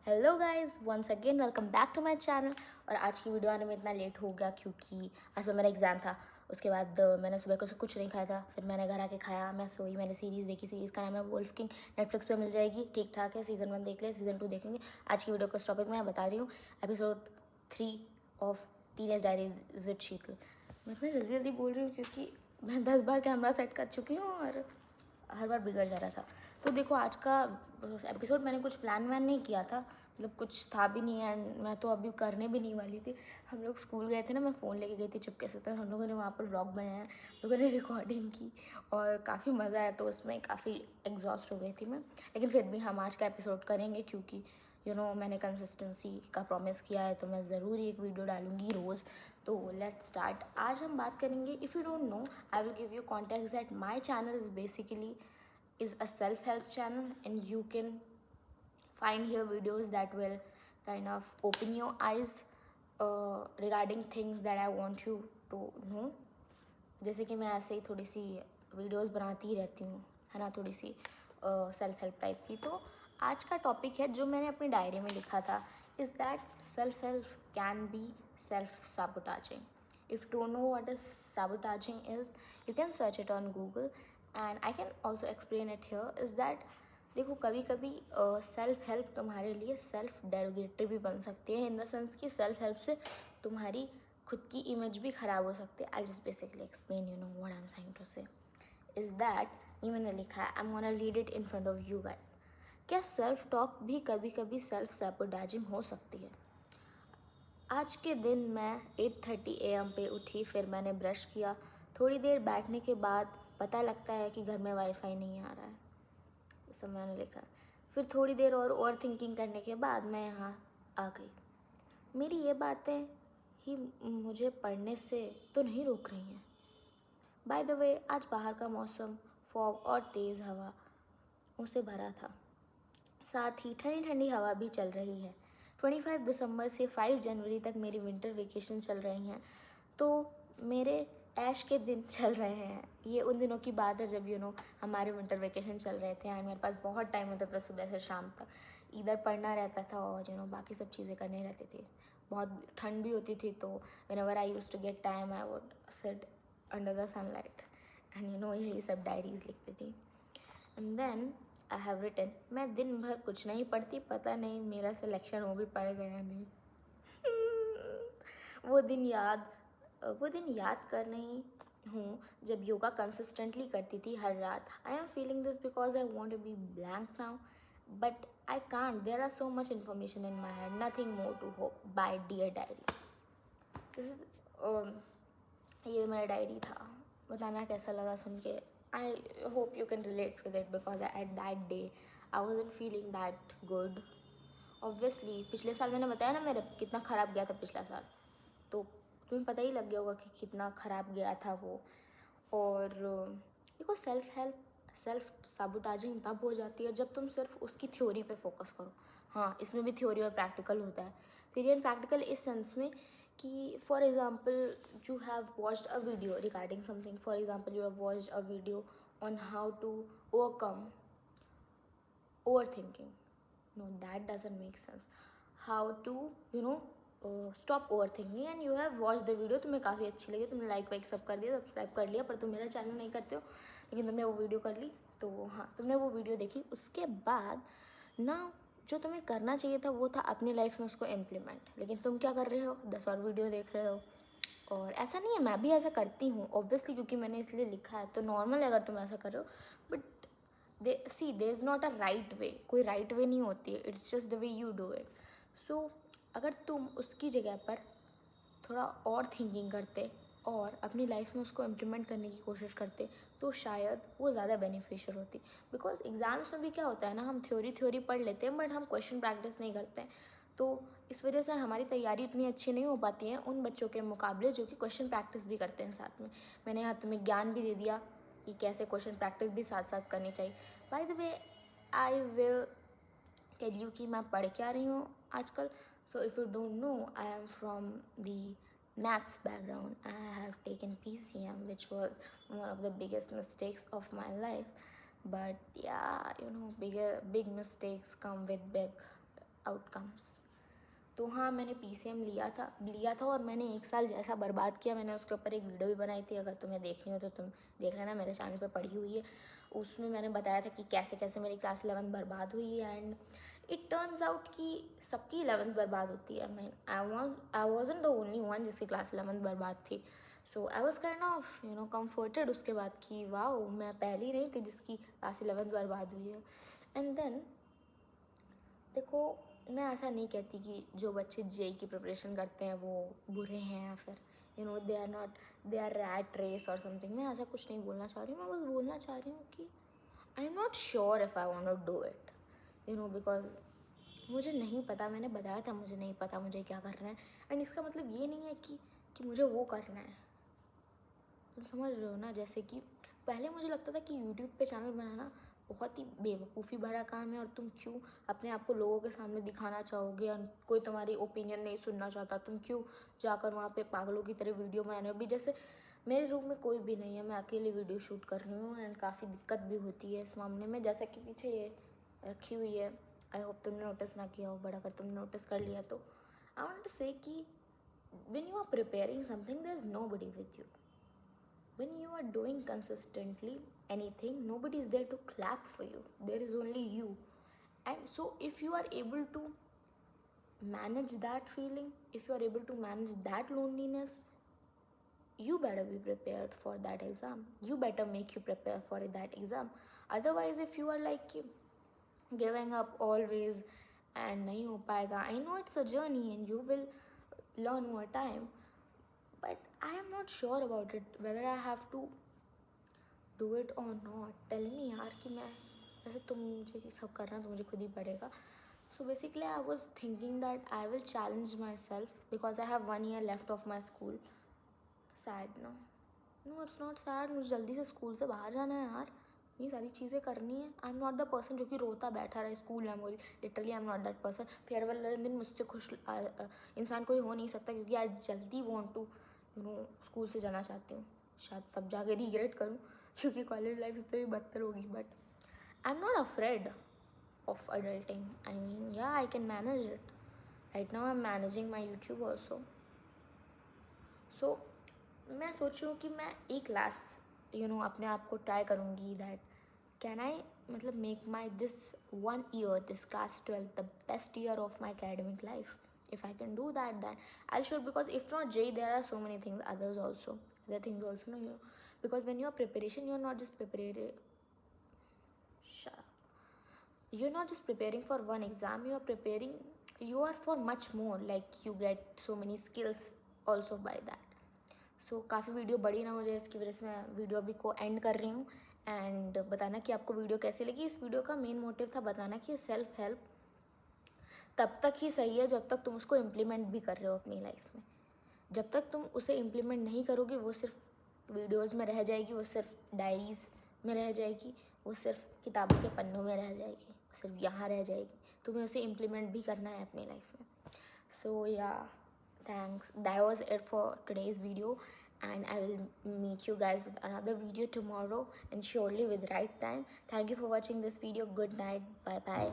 Hello guys, once again welcome back to my channel. और आज की वीडियो आने में इतना लेट हो गया क्योंकि आज तो मेरा एग्ज़ाम था। उसके बाद मैंने सुबह को कुछ नहीं खाया था, फिर मैंने घर आके खाया, मैं सोई, मैंने सीरीज़ देखी। सीरीज़ का नाम है वुल्फ किंग, नेटफ्लिक्स पे मिल जाएगी। ठीक ठाक है, सीज़न 1 देख ले, सीज़न 2 देखेंगे। आज की वीडियो को इस टॉपिक में मैं बता रही हूँ, episode 3 of teenage diaries with Sheetal. मैं इतना जल्दी जल्दी बोल रही हूँ क्योंकि मैं 10 बार कैमरा सेट कर चुकी हूँ और हर बार बिगड़ जा रहा था। तो देखो, आज का एपिसोड मैंने कुछ प्लान वैन नहीं किया था, मतलब कुछ था भी नहीं। एंड मैं तो अभी करने भी नहीं वाली थी। हम लोग स्कूल गए थे ना, मैं फ़ोन लेके गई थी चुपके से, तो हम लोगों ने वहाँ पर व्लॉग बनाया, हम लोगों ने रिकॉर्डिंग की और काफ़ी मज़ा आया। तो उसमें काफ़ी एग्जॉस्ट हो गई थी मैं, लेकिन फिर भी हम आज का एपिसोड करेंगे क्योंकि मैंने कंसिस्टेंसी का प्रॉमिस किया है, तो मैं ज़रूर एक वीडियो डालूंगी रोज़। तो लेट्स स्टार्ट। आज हम बात करेंगे, if you don't know, I will give you context that my channel is basically is a self-help channel, and you can find here videos that will kind of open your eyes regarding things that I want you to know. जैसे कि मैं ऐसे ही थोड़ी सी videos बनाती ही रहती हूँ, है ना, थोड़ी सी सेल्फ हेल्प टाइप की। तो आज का टॉपिक है जो मैंने अपनी डायरी में लिखा था, is that self help can be self sabotaging. If don't know what is sabotaging is, you can search it on Google and I can also explain it here. Is that, देखो, कभी कभी self help तुम्हारे लिए self derogatory भी बन सकती है, in the sense कि सेल्फ हेल्प से तुम्हारी खुद की इमेज भी ख़राब हो सकती है। I just basically explain what I am trying to say is that, ये मैंने लिखा है, I am gonna read it in front of you guys. क्या सेल्फ टॉक भी कभी कभी सेल्फ सैबोटाजिंग हो सकती है? आज के दिन मैं 8:30 AM पे उठी, फिर मैंने ब्रश किया। थोड़ी देर बैठने के बाद पता लगता है कि घर में वाईफाई नहीं आ रहा है, ये सब मैंने लिखा है। फिर थोड़ी देर और ओवर थिंकिंग करने के बाद मैं यहाँ आ गई। मेरी ये बातें ही मुझे पढ़ने से तो नहीं रोक रही हैं। बाय द वे, आज बाहर का मौसम फॉग और तेज़ हवा उसे भरा था, साथ ही ठंडी ठंडी हवा भी चल रही है। 25 दिसंबर से 5 जनवरी तक मेरी विंटर वेकेशन चल रही हैं, तो मेरे ऐश के दिन चल रहे हैं। ये उन दिनों की बात है जब हमारे विंटर वेकेशन चल रहे थे एंड मेरे पास बहुत टाइम होता था सुबह से शाम तक। इधर पढ़ना रहता था और बाकी सब चीज़ें करने रहती थी। बहुत ठंड भी होती थी, तो whenever I used to get time I would sit under the sunlight and यही सब डायरीज लिखती थी। And then I have written, मैं दिन भर कुछ नहीं पढ़ती, पता नहीं मेरा सिलेक्शन हो भी पाएगा या नहीं। वो दिन याद वो दिन याद कर रही हूँ जब योगा कंसिस्टेंटली करती थी हर रात। I am feeling this because I want to be blank now, but I can't, there are so much information in my head, nothing more to hope. Bye dear diary. This is ये मेरा diary था। बताना कैसा लगा सुन के। I hope you can relate with it because at that day I wasn't feeling that good. Obviously पिछले साल मैंने बताया ना मेरा कितना ख़राब गया था पिछला साल, तो तुम्हें पता ही लग गया होगा कि कितना ख़राब गया था वो। और देखो, सेल्फ साबोटाजिंग तब हो जाती है जब तुम सिर्फ उसकी थ्योरी पे फोकस करो। हाँ, इसमें भी थ्योरी और प्रैक्टिकल होता है। थ्योरी एंड प्रैक्टिकल इस सेंस में कि for example you have watched a video regarding something, for example you have watched a video on how to overcome overthinking. No, that doesn't make sense. How to stop overthinking, and you have watched the video, तुम्हें काफ़ी अच्छी लगी, तुमने like वाइक सब कर दिया, subscribe कर लिया, पर तुम मेरा चैनल नहीं करते हो, लेकिन तुमने वो वीडियो कर ली। तो हाँ, तुमने वो वीडियो देखी, उसके बाद ना जो तुम्हें करना चाहिए था वो था अपनी लाइफ में उसको इम्प्लीमेंट, लेकिन तुम क्या कर रहे हो, 10 और वीडियो देख रहे हो। और ऐसा नहीं है, मैं भी ऐसा करती हूँ ऑब्वियसली, क्योंकि मैंने इसलिए लिखा है, तो नॉर्मल है अगर तुम ऐसा कर रहे हो। But there is not a right way, कोई राइट वे नहीं होती है, it's just the way you do it. So अगर तुम उसकी जगह पर थोड़ा और थिंकिंग करते और अपनी लाइफ में उसको इम्प्लीमेंट करने की कोशिश करते, तो शायद वो ज़्यादा बेनिफिशियल होती। बिकॉज एग्ज़ाम्स में भी क्या होता है ना, हम थ्योरी पढ़ लेते हैं बट हम क्वेश्चन प्रैक्टिस नहीं करते हैं, तो इस वजह से हमारी तैयारी इतनी अच्छी नहीं हो पाती है उन बच्चों के मुकाबले जो कि क्वेश्चन प्रैक्टिस भी करते हैं साथ में। मैंने यहाँ तुम्हें ज्ञान भी दे दिया कि कैसे क्वेश्चन प्रैक्टिस भी साथ साथ करनी चाहिए। By the way, I will tell you कि मैं पढ़ क्या रही हूँ आजकल। So if you don't know, I am from the maths background. I have taken PCM, which was one of the biggest mistakes of my life. But yeah, big mistakes come with big outcomes. तो हाँ, मैंने PCM लिया था और मैंने 1 साल जैसा बर्बाद किया, मैंने उसके ऊपर एक वीडियो भी बनाई थी, अगर तुम्हें देखनी हो तो तुम देख लेना, मेरे चैनल पे पड़ी हुई है। उसमें मैंने बताया था कि कैसे कैसे मेरी क्लास 11 बर्बाद हुई, एंड इट टर्न्स आउट कि सबकी 11th बर्बाद होती है। I wasn't the only one जिसकी क्लास 11th बर्बाद थी। So I was kind of comforted उसके बाद कि वाओ, मैं पहली नहीं थी जिसकी क्लास 11th बर्बाद हुई है। एंड देन देखो, मैं ऐसा नहीं कहती कि जो बच्चे JEE की प्रिपरेशन करते हैं वो बुरे हैं, या फिर दे आर रैट रेस और समथिंग। मैं ऐसा कुछ नहीं बोलना चाह रही हूँ। मैं बस बोलना चाह रही हूँ कि I M not sure if I want to do it, because मुझे नहीं पता। मैंने बताया था मुझे नहीं पता मुझे क्या करना है, एंड इसका मतलब ये नहीं है कि मुझे वो करना है। तुम समझ रहे हो ना? जैसे कि पहले मुझे लगता था कि यूट्यूब पे चैनल बनाना बहुत ही बेवकूफ़ी भरा काम है, और तुम क्यों अपने आप को लोगों के सामने दिखाना चाहोगे, और कोई तुम्हारी ओपिनियन नहीं सुनना चाहता, तुम क्यों जाकर वहाँ पे पागलों की तरह वीडियो बनाने। अभी जैसे मेरे रूम में कोई भी नहीं है, मैं अकेले वीडियो शूट कर रही हूँ, एंड काफ़ी दिक्कत भी होती है इस मामले में। जैसा कि पीछे ये रखी हुई है, आई होप तुमने नोटिस ना किया हो, बट अगर तुमने नोटिस कर लिया तो आई वांट टू से कि when you are preparing something, there's nobody with you. When you are doing consistently anything, nobody is there to clap for you, there is only you. And so if you are able to manage that feeling, if you are able to manage that loneliness, you better be prepared for that exam. You better make you prepare for that exam. Otherwise, if you are like giving up always and nahi ho payega, I know it's a journey and you will learn over time, but I am not sure about it whether I have to do it or not. Tell me यार कि मैं, वैसे तुम मुझे सब करना तो मुझे खुद ही पड़ेगा. So basically I was thinking that I will challenge myself because I have 1 year left of my school. Sad no? No, it's not sad. मुझे जल्दी से स्कूल से बाहर जाना है यार, ये सारी चीज़ें करनी है. I am not the person जो कि रोता बैठा रहा है school memory. Literally I am not that person. Farewell वाले दिन मुझसे खुश इंसान कोई हो नहीं सकता, क्योंकि आई जल्दी वॉन्ट टू स्कूल से जाना चाहती हूँ. शायद तब जाके रिग्रेट करूँ, क्योंकि कॉलेज लाइफ इससे भी बदतर होगी. But I am not afraid of adulting. I mean ya I can manage it. Right now I'm managing my YouTube also. So मैं सोच रही हूँ कि मैं एक क्लास अपने आप को ट्राई करूँगी दैट कैन आई मतलब make my this 1 year, this class 12 the best year of my academic life. If I can do that, then I'll sure, because if not JEE, there are so many things, other things also, no, because when you are preparation, you're not just preparing. Shut up. You're not just preparing for one exam. You are for much more. Like you get so many skills also by that. सो काफ़ी video बड़ी ना हो जाए, इसकी वजह से मैं video अभी को एंड कर रही हूँ. एंड बताना कि आपको वीडियो कैसी लगी. इस वीडियो का मेन मोटिव था बताना कि सेल्फ हेल्प तब तक ही सही है जब तक तुम उसको इम्प्लीमेंट भी कर रहे हो अपनी लाइफ में. जब तक तुम उसे इम्प्लीमेंट नहीं करोगे, वो सिर्फ वीडियोज़ में रह जाएगी, वो सिर्फ डायरीज़ में रह जाएगी, वो सिर्फ किताबों के पन्नों में रह जाएगी, सिर्फ यहाँ रह जाएगी. तुम्हें उसे इम्प्लीमेंट भी करना है अपनी लाइफ में. सो या thanks, that was it for today's video, and I will meet you guys with another video tomorrow, and surely with right time. Thank you for watching this video. Good night. Bye bye.